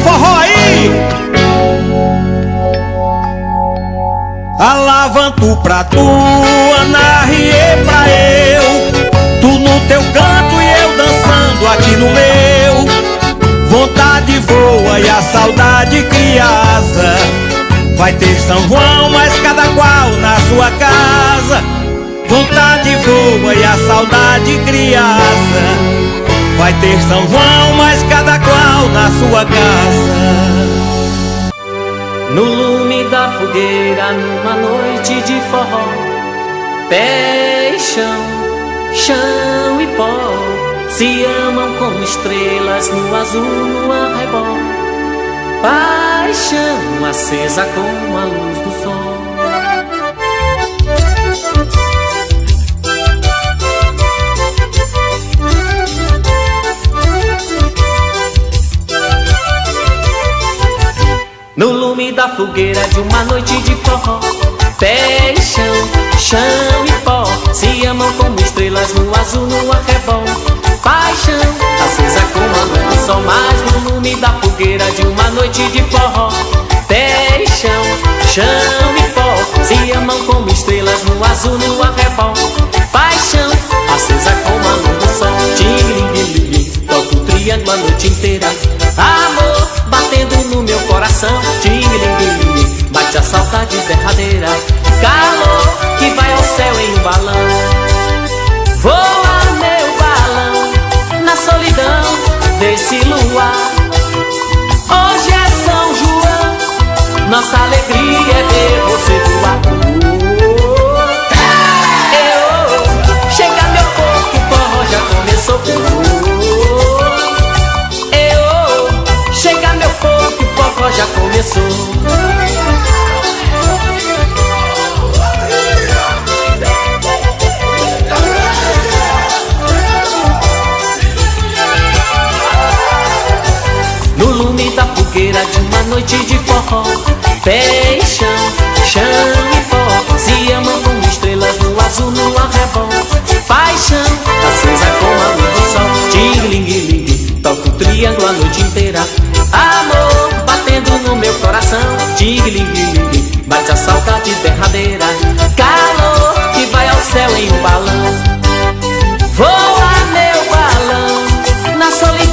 forró aí. Alavanto pra tu, Ana Rie pra eu, tu no teu canto e eu dançando aqui no meu. Vontade voa e a saudade cria asa. Vai ter São João, mas cada qual na sua casa. Vontade voa e a saudade cria asa. Vai ter São João, mas cada qual na sua casa. No lume da fogueira, numa noite de forró, pé e chão, chão e pó, se amam como estrelas no azul, no arrebol. Paixão acesa como a luz do sol. No lume da fogueira de uma noite de forró, pé e chão, chão e pó, se amam como estrelas no azul, no arrebol. Paixão acesa como a luz do sol, mas no lume da fogueira de uma noite de forró, pé e chão, chão e pó, se amam como estrelas no azul, no arrebol. Paixão acesa como a luz do sol. Tingue-lingue-lingue, toco o triângulo a noite inteira. Amor batendo no meu coração. Tingue-lingue-lingue, bate a saudade derradeira. Calor que vai ao céu em um balão. Voa meu balão na solidão desse luar. Hoje é São João, nossa alegria é ver você voar. Chega meu corpo, o forró já começou. Chega meu corpo, o forró já começou. No lume da fogueira de uma noite de forró, pé e chão, chão e pó, se amam como estrelas no azul, no arrebol. Paixão acesa como a luz do sol. Tingue-lingue-lingue, toco o triângulo a noite inteira. Amor batendo no meu coração. Tingue-lingue-lingue, bate a saudade derradeira. Calor que vai ao céu em um balão. Voa meu balão na solidão